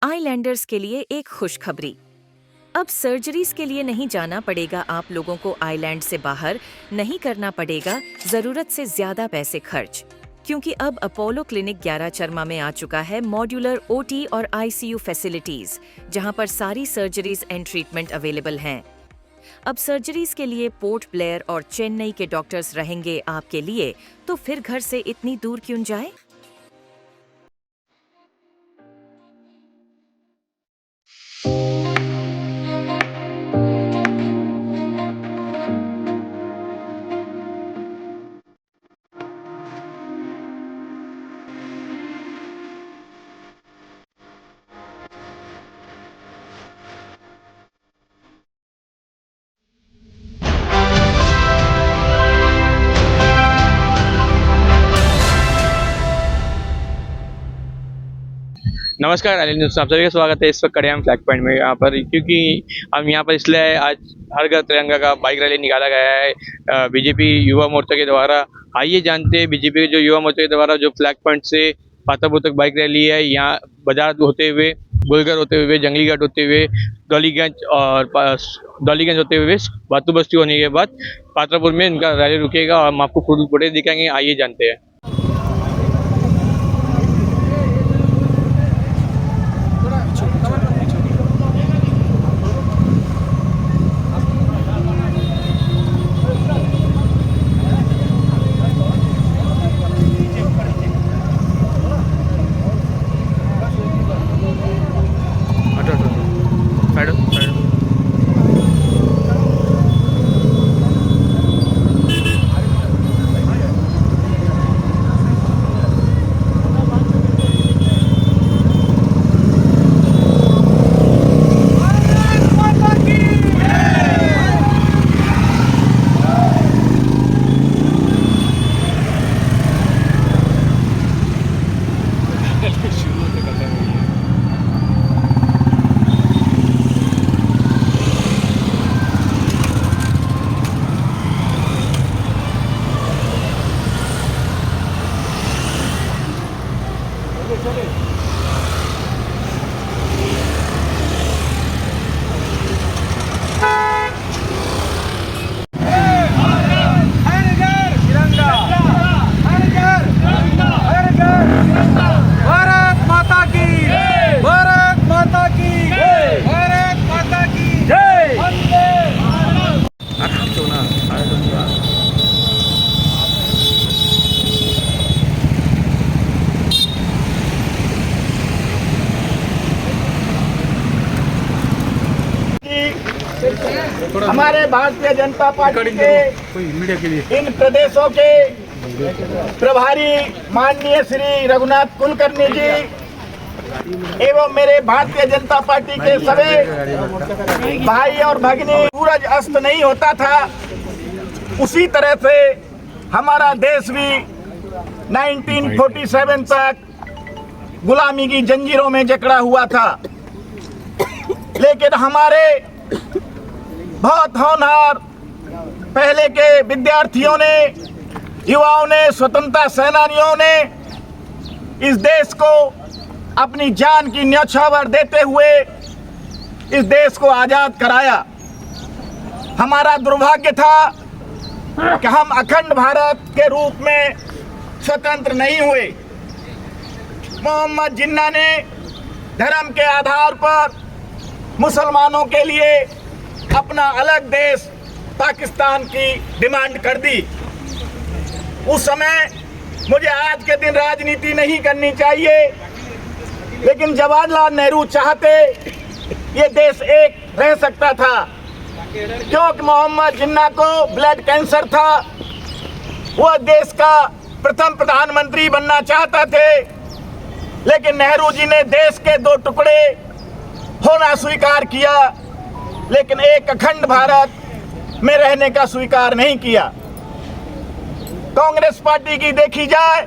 Islanders के लिए एक खुशखबरी। अब सर्जरीज के लिए नहीं जाना पड़ेगा आप लोगों को, आइलैंड से बाहर नहीं करना पड़ेगा ज़रूरत से ज़्यादा पैसे खर्च, क्योंकि अब अपोलो क्लिनिक 11 चरमा में आ चुका है मॉड्यूलर ओटी और आईसीयू फैसिलिटीज, जहां पर सारी सर्जरीज एंड ट्रीटमेंट अवेलेबल हैं। अब सर्जरीज के लिए पोर्ट ब्लेयर और चेन्नई के डॉक्टर्स रहेंगे आपके लिए, तो फिर घर से इतनी दूर क्यों जाए। नमस्कार आइलैंड न्यूज़, आप सभी का स्वागत है इस वक्त कड़ियाम फ्लैग पॉइंट में। यहाँ पर क्योंकि हम यहाँ पर इसलिए आज हर घर तिरंगा का बाइक रैली निकाला गया है बीजेपी युवा मोर्चा के द्वारा। आइए जानते हैं बीजेपी के जो युवा मोर्चा के द्वारा जो फ्लैग पॉइंट से पातापुर तक बाइक रैली है, यहाँ बाजार होते हुए, गोलघर होते हुए, जंगली घाट होते हुए, डॉलीगंज होते हुए बातू बस्ती होने के बाद पातापुर में इनका रैली रुकेगा और हम आपको फुल फुटेज दिखाएंगे। आइए जानते हैं। हमारे भारतीय जनता पार्टी के इन प्रदेशों के प्रभारी माननीय श्री रघुनाथ कुलकर्णी जी एवं मेरे भारतीय जनता पार्टी के सभी भाई और भगिनी, सूरज अस्त नहीं होता था उसी तरह से हमारा देश भी 1947 तक गुलामी की जंजीरों में जकड़ा हुआ था। लेकिन हमारे बहुत होनहार पहले के विद्यार्थियों ने, युवाओं ने, स्वतंत्रता सेनानियों ने इस देश को अपनी जान की न्यौछावर देते हुए इस देश को आज़ाद कराया। हमारा दुर्भाग्य था कि हम अखंड भारत के रूप में स्वतंत्र नहीं हुए। मोहम्मद जिन्ना ने धर्म के आधार पर मुसलमानों के लिए अपना अलग देश पाकिस्तान की डिमांड कर दी। उस समय मुझे आज के दिन राजनीति नहीं करनी चाहिए, लेकिन जवाहरलाल नेहरू चाहते ये देश एक रह सकता था, क्योंकि मोहम्मद जिन्ना को ब्लड कैंसर था। वह देश का प्रथम प्रधानमंत्री बनना चाहता थे, लेकिन नेहरू जी ने देश के दो टुकड़े होना स्वीकार किया, लेकिन एक अखंड भारत में रहने का स्वीकार नहीं किया। कांग्रेस पार्टी की देखी जाए,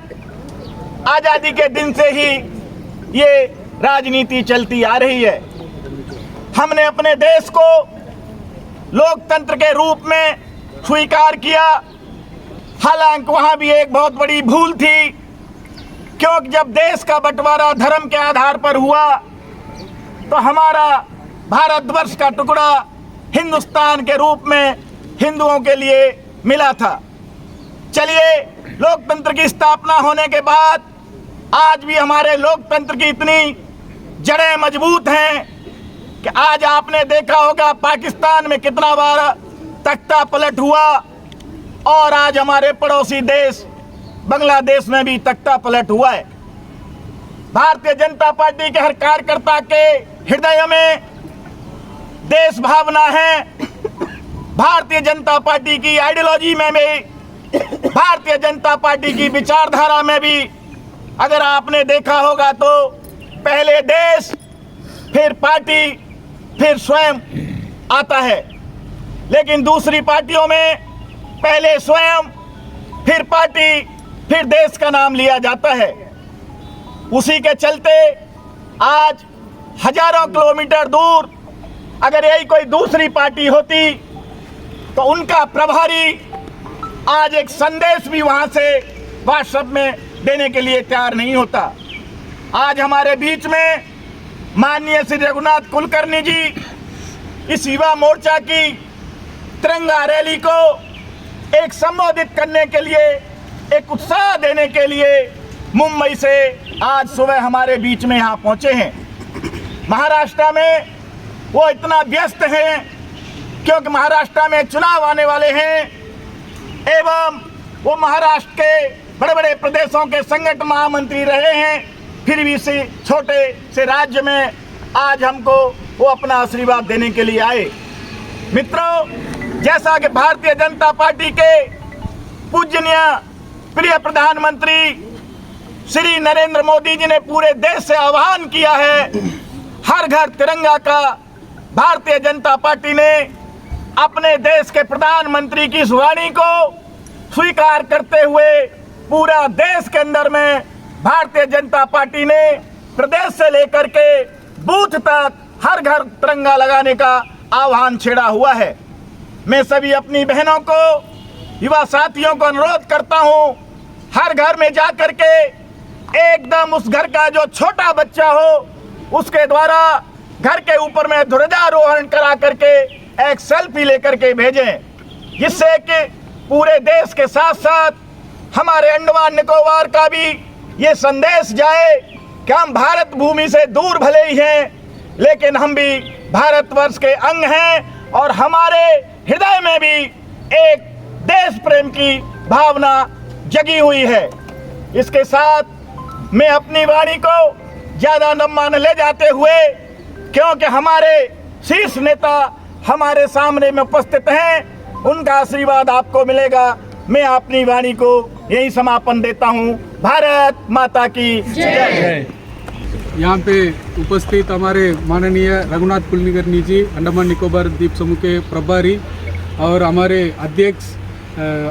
आजादी के दिन से ही ये राजनीति चलती आ रही है। हमने अपने देश को लोकतंत्र के रूप में स्वीकार किया, हालांकि वहां भी एक बहुत बड़ी भूल थी, क्योंकि जब देश का बंटवारा धर्म के आधार पर हुआ तो हमारा भारतवर्ष का टुकड़ा हिंदुस्तान के रूप में हिंदुओं के लिए मिला था। चलिए, लोकतंत्र की स्थापना होने के बाद आज भी हमारे लोकतंत्र की इतनी जड़ें मजबूत हैं कि आज आपने देखा होगा पाकिस्तान में कितना बार तख्ता पलट हुआ, और आज हमारे पड़ोसी देश बांग्लादेश में भी तख्ता पलट हुआ है। भारतीय जनता पार्टी के हर कार्यकर्ता के हृदय में देश भावना है। भारतीय जनता पार्टी की आइडियोलॉजी में भी, भारतीय जनता पार्टी की विचारधारा में भी अगर आपने देखा होगा तो पहले देश, फिर पार्टी, फिर स्वयं आता है। लेकिन दूसरी पार्टियों में पहले स्वयं, फिर पार्टी, फिर देश का नाम लिया जाता है। उसी के चलते आज हजारों किलोमीटर दूर अगर यही कोई दूसरी पार्टी होती तो उनका प्रभारी आज एक संदेश भी वहां से व्हाट्सएप में देने के लिए तैयार नहीं होता। आज हमारे बीच में माननीय श्री रघुनाथ कुलकर्णी जी इस युवा मोर्चा की तिरंगा रैली को एक संबोधित करने के लिए, एक उत्साह देने के लिए मुंबई से आज सुबह हमारे बीच में यहाँ पहुँचे हैं। महाराष्ट्र में वो इतना व्यस्त हैं क्योंकि महाराष्ट्र में चुनाव आने वाले हैं, एवं वो महाराष्ट्र के बड़े बड़े प्रदेशों के संगठन महामंत्री रहे हैं, फिर भी इसी छोटे से राज्य में आज हमको वो अपना आशीर्वाद देने के लिए आए। मित्रों, जैसा कि भारतीय जनता पार्टी के पूजनीय प्रिय प्रधानमंत्री श्री नरेंद्र मोदी जी ने पूरे देश से आह्वान किया है हर घर तिरंगा का, भारतीय जनता पार्टी ने अपने देश के प्रधानमंत्री की इस वाणी को स्वीकार करते हुए पूरा देश के अंदर में भारतीय जनता पार्टी ने प्रदेश से लेकर के बूथ तक हर घर तिरंगा लगाने का आह्वान छेड़ा हुआ है। मैं सभी अपनी बहनों को, युवा साथियों को अनुरोध करता हूं, हर घर में जा कर के एकदम उस घर का जो छोटा बच्चा हो उसके द्वारा घर के ऊपर में ध्वजारोहण करा करके एक सेल्फी लेकर के भेजें, जिससे कि पूरे देश के साथ साथ हमारे अंडमान निकोबार का भी ये संदेश जाए कि हम भारत भूमि से दूर भले ही हैं, लेकिन हम भी भारतवर्ष के अंग हैं और हमारे हृदय में भी एक देश प्रेम की भावना जगी हुई है। इसके साथ मैं अपनी वाणी को ज़्यादा लंबा न ले जाते हुए, क्योंकि हमारे शीर्ष नेता हमारे सामने में उपस्थित हैं, उनका आशीर्वाद आपको मिलेगा। मैं अपनी वाणी को यही समापन देता हूँ। भारत माता की जय। यहाँ पे उपस्थित हमारे माननीय रघुनाथ कुलकर्णी जी, अंडमान निकोबार द्वीप समूह के प्रभारी, और हमारे अध्यक्ष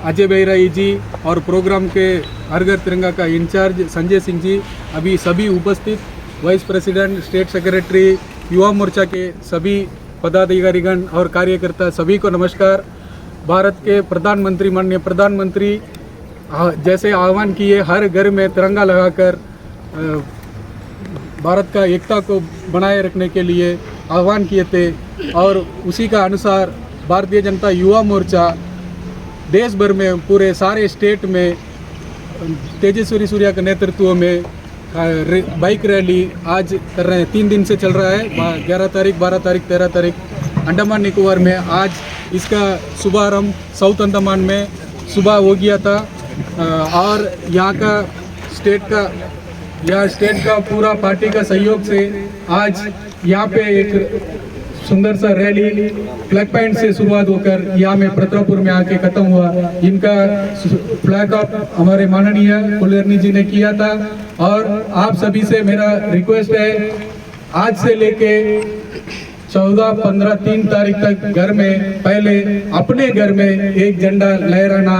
अजय बैराई जी, और प्रोग्राम के हर घर तिरंगा का इंचार्ज संजय सिंह जी, अभी सभी उपस्थित vice president, state secretary, Yuva Morcha के सभी पदाधिकारीगण और कार्यकर्ता, सभी को नमस्कार। भारत के प्रधानमंत्री, माननीय प्रधानमंत्री जैसे आह्वान किए हर घर में तिरंगा लगाकर भारत का एकता को बनाए रखने के लिए आह्वान किए थे, और उसी का अनुसार भारतीय जनता युवा मोर्चा देश भर में पूरे सारे स्टेट में तेजस्वी सूर्या के नेतृत्व में बाइक रैली आज कर रहे हैं। 3 दिन से चल रहा है, 11 तारीख, 12 तारीख, 13 तारीख अंडमान निकोबार में। आज इसका शुभारंभ साउथ अंडमान में सुबह हो गया था, और यहाँ स्टेट का पूरा पार्टी का सहयोग से आज यहाँ पे एक सुंदर सा रैली फ्लैग पॉइंट से शुरुआत होकर यहाँ में प्रतापपुर में आके खत्म हुआ। इनका फ्लैग ऑफ हमारे माननीय कुलकर्णी जी ने किया था, और आप सभी से मेरा रिक्वेस्ट है, आज से लेके 14, 15, 3 तारीख तक घर में पहले अपने घर में एक झंडा लहराना,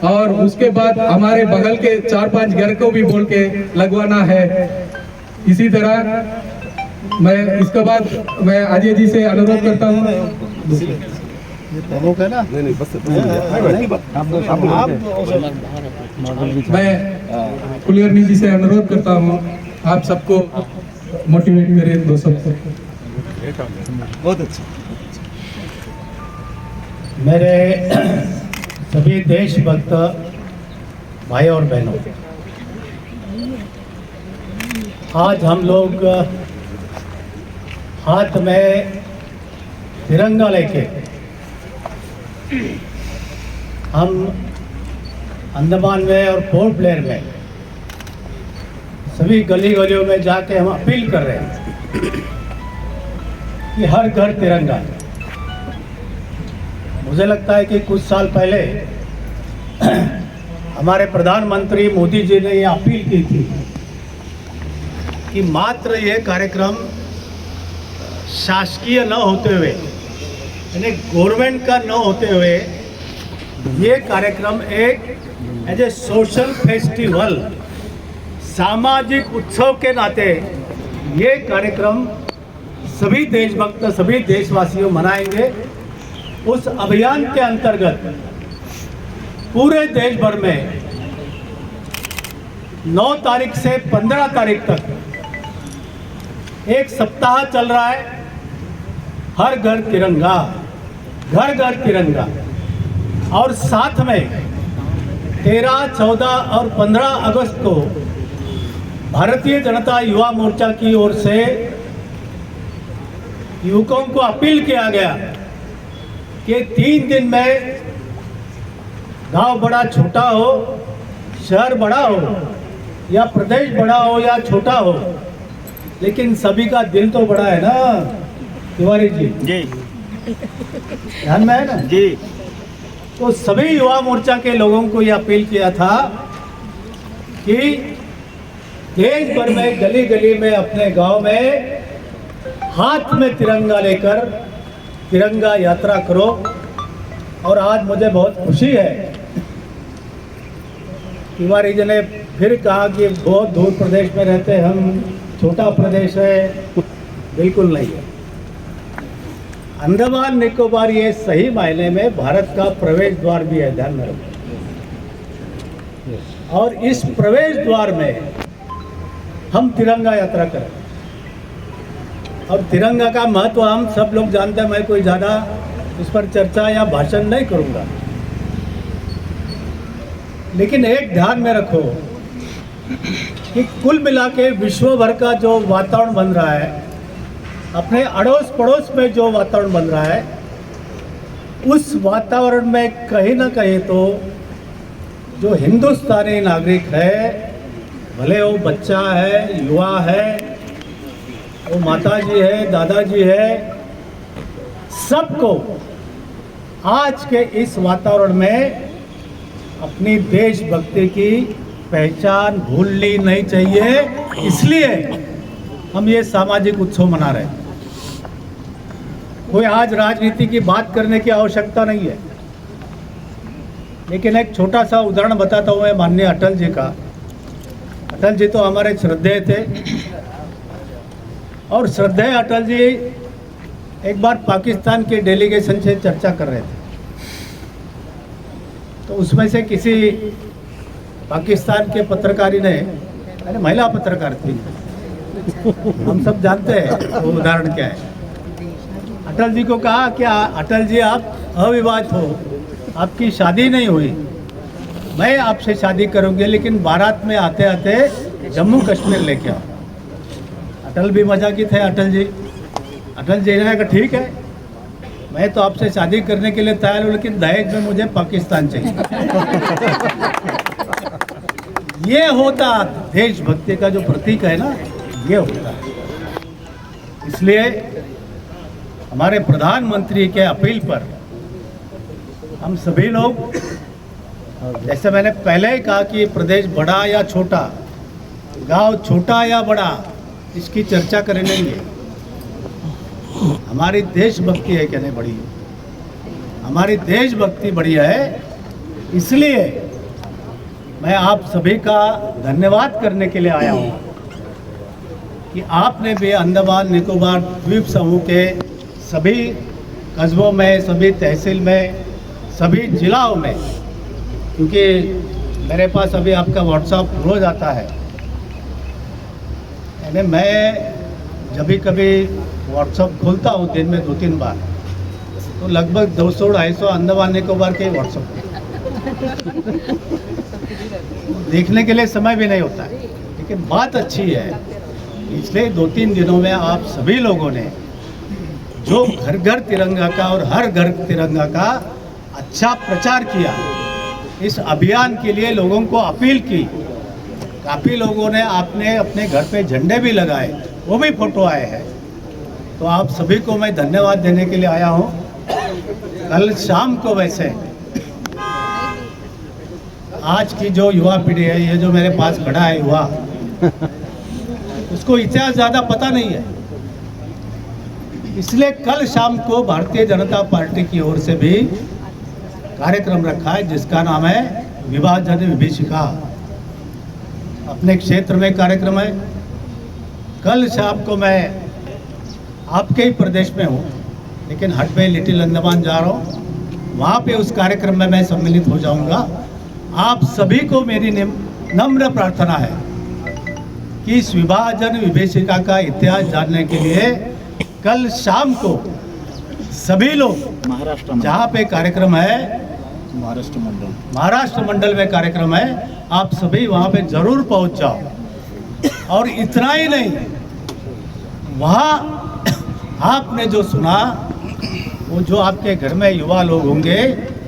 और उसके बाद हमारे बगल के 4-5 घर को भी बोल के लगवाना है। इसी तरह मैं इसके बाद मैं अजय जी से अनुरोध करता हूँ, मैं कुलकर्णी जी से अनुरोध करता हूँ, आप सबको मोटिवेट करें, दो सबको। बहुत अच्छा। मेरे सभी देशभक्त भाई और बहनों, आज हम लोग हाथ में तिरंगा लेके हम अंडमान में और पोर्ट ब्लेयर में सभी गली गलियों में जाके हम अपील कर रहे हैं कि हर घर तिरंगा। मुझे लगता है कि कुछ साल पहले हमारे प्रधानमंत्री मोदी जी ने ये अपील की थी कि मात्र ये कार्यक्रम शासकीय न होते हुए, यानी गवर्नमेंट का न होते हुए, ये कार्यक्रम एक एज ए सोशल फेस्टिवल, सामाजिक उत्सव के नाते ये कार्यक्रम सभी देशभक्त, सभी देशवासियों मनाएंगे। उस अभियान के अंतर्गत पूरे देश भर में 9 तारीख से 15 तारीख तक एक सप्ताह चल रहा है। हर घर तिरंगा, घर घर तिरंगा। और साथ में 13, 14 और 15 अगस्त को भारतीय जनता युवा मोर्चा की ओर से युवकों को अपील किया गया कि 3 दिन में गांव बड़ा छोटा हो, शहर बड़ा हो या प्रदेश बड़ा हो या छोटा हो, लेकिन सभी का दिल तो बड़ा है ना तिवारी जी। जी ध्यान में है ना जी। तो सभी युवा मोर्चा के लोगों को यह अपील किया था कि देश भर में गली गली में अपने गांव में हाथ में तिरंगा लेकर तिरंगा यात्रा करो। और आज मुझे बहुत खुशी है, तिवारी जी ने फिर कहा कि बहुत दूर प्रदेश में रहते हैं हम, छोटा प्रदेश है। बिल्कुल नहीं है। अंडमान निकोबार ये सही मायने में भारत का प्रवेश द्वार भी है, ध्यान में रखो। और इस प्रवेश द्वार में हम तिरंगा यात्रा करें। और तिरंगा का महत्व हम सब लोग जानते हैं, मैं कोई ज़्यादा इस पर चर्चा या भाषण नहीं करूंगा। लेकिन एक ध्यान में रखो कि कुल मिला के विश्व भर का जो वातावरण बन रहा है, अपने अड़ोस पड़ोस में जो वातावरण बन रहा है, उस वातावरण में कहीं ना कहीं तो जो हिंदुस्तानी नागरिक है, भले वो बच्चा है, युवा है, वो माता जी है, दादाजी है, सबको आज के इस वातावरण में अपनी देशभक्ति की पहचान भूलनी नहीं चाहिए। इसलिए हम ये सामाजिक उत्सव मना रहे हैं। कोई आज राजनीति की बात करने की आवश्यकता नहीं है, लेकिन एक छोटा सा उदाहरण बताता हूँ मैं माननीय अटल जी का। अटल जी तो हमारे श्रद्धेय थे, और श्रद्धेय अटल जी एक बार पाकिस्तान के डेलीगेशन से चर्चा कर रहे थे, तो उसमें से किसी पाकिस्तान के पत्रकारी ने, अरे महिला पत्रकार थी, हम सब जानते हैं वो उदाहरण क्या है, अटल जी को कहा कि अटल जी आप अविवाहित हो, आपकी शादी नहीं हुई, मैं आपसे शादी करूंगी, लेकिन बारात में आते आते जम्मू कश्मीर लेके आओ। अटल भी मजाकी थे अटल जी। अटल जी ने कहा ठीक है, मैं तो आपसे शादी करने के लिए तैयार हूँ, लेकिन दहेज में मुझे पाकिस्तान चाहिए। ये होता देशभक्ति का जो प्रतीक है ना, ये होता है। इसलिए हमारे प्रधानमंत्री के अपील पर हम सभी लोग, जैसे मैंने पहले ही कहा कि प्रदेश बड़ा या छोटा, गांव छोटा या बड़ा, इसकी चर्चा करेंगे। हमारी देशभक्ति है क्या नहीं बड़ी है, हमारी देशभक्ति बढ़िया है। इसलिए मैं आप सभी का धन्यवाद करने के लिए आया हूँ कि आपने भी अंडमान निकोबार द्वीप समूह के सभी कस्बों में, सभी तहसील में, सभी जिलाओं में, क्योंकि मेरे पास अभी आपका व्हाट्सएप रोज आता है, यानी मैं जब भी कभी व्हाट्सअप खोलता हूँ दिन में 2-3 बार, तो लगभग 200-250 अंदमान निकोबार के व्हाट्सअप देखने के लिए समय भी नहीं होता है। लेकिन बात अच्छी है, पिछले 2-3 दिनों में आप सभी लोगों ने जो घर घर तिरंगा का और हर घर तिरंगा का अच्छा प्रचार किया, इस अभियान के लिए लोगों को अपील की, काफ़ी लोगों ने आपने अपने घर पे झंडे भी लगाए, वो भी फोटो आए हैं। तो आप सभी को मैं धन्यवाद देने के लिए आया हूँ। कल शाम को वैसे आज की जो युवा पीढ़ी है, ये जो मेरे पास खड़ा है युवा, उसको इतिहास ज़्यादा पता नहीं है, इसलिए कल शाम को भारतीय जनता पार्टी की ओर से भी कार्यक्रम रखा है जिसका नाम है विभाजन विभीषिका। अपने क्षेत्र में कार्यक्रम है। कल शाम को मैं आपके ही प्रदेश में हूँ, लेकिन हट में लिटिल अंडमान जा रहा हूँ, वहाँ पे उस कार्यक्रम में मैं सम्मिलित हो जाऊँगा। आप सभी को मेरी नम्र प्रार्थना है कि इस विभाजन विभीषिका का इतिहास जानने के लिए कल शाम को सभी लोग महाराष्ट्र में जहाँ पे कार्यक्रम है, महाराष्ट्र मंडल महाराष्ट्र में कार्यक्रम है, आप सभी वहाँ पे जरूर पहुँच जाओ। और इतना ही नहीं, वहाँ आपने जो सुना, वो जो आपके घर में युवा लोग होंगे,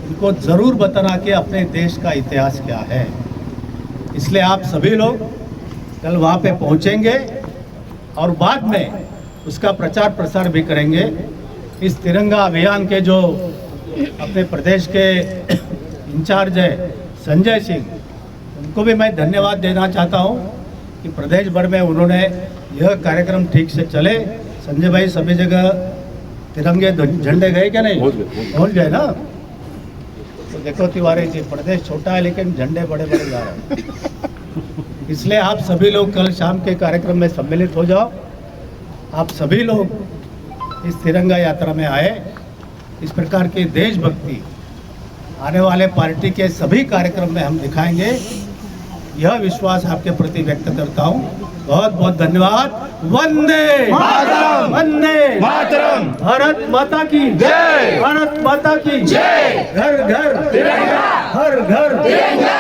उनको ज़रूर बताना कि अपने देश का इतिहास क्या है। इसलिए आप सभी लोग कल वहाँ पे पहुँचेंगे और बाद में उसका प्रचार प्रसार भी करेंगे। इस तिरंगा अभियान के जो अपने प्रदेश के इंचार्ज है संजय सिंह, उनको भी मैं धन्यवाद देना चाहता हूँ कि प्रदेश भर में उन्होंने यह कार्यक्रम ठीक से चले। संजय भाई, सभी जगह तिरंगे झंडे गए क्या नहीं? पहुँच गए ना? तो देखो तिवारी जी, प्रदेश छोटा है लेकिन झंडे बड़े बड़े जा रहे हैं। इसलिए आप सभी लोग कल शाम के कार्यक्रम में सम्मिलित हो जाओ। आप सभी लोग इस तिरंगा यात्रा में आए। इस प्रकार की देशभक्ति आने वाले पार्टी के सभी कार्यक्रम में हम दिखाएंगे, यह विश्वास आपके प्रति व्यक्त करता हूँ। बहुत बहुत धन्यवाद। वंदे मातरम, वंदे मातरम, भारत माता की जय, भारत माता की जय। घर घर तिरंगा, हर घर तिरंगा।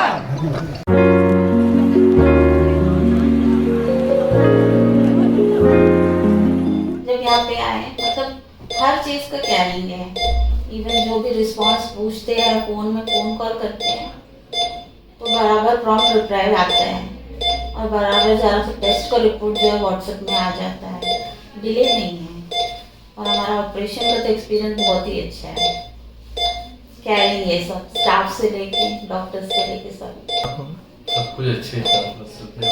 जब यहाँ पे आए, मतलब हर चीज़ का कैरिंग है। इवन जो भी रिस्पांस पूछते हैं, फ़ोन में फ़ोन कॉल करते हैं, तो बराबर प्रॉम्प्ट रिप्लाई आता है और बराबर ज़रा सा टेस्ट का रिपोर्ट जो है व्हाट्सएप में आ जाता है, डिले नहीं है। और हमारा ऑपरेशन का तो एक्सपीरियंस बहुत ही अच्छा है। कैरिंग ये सब स्टाफ से लेके डॉक्टर से लेके सब कुछ अच्छे था, बस उतने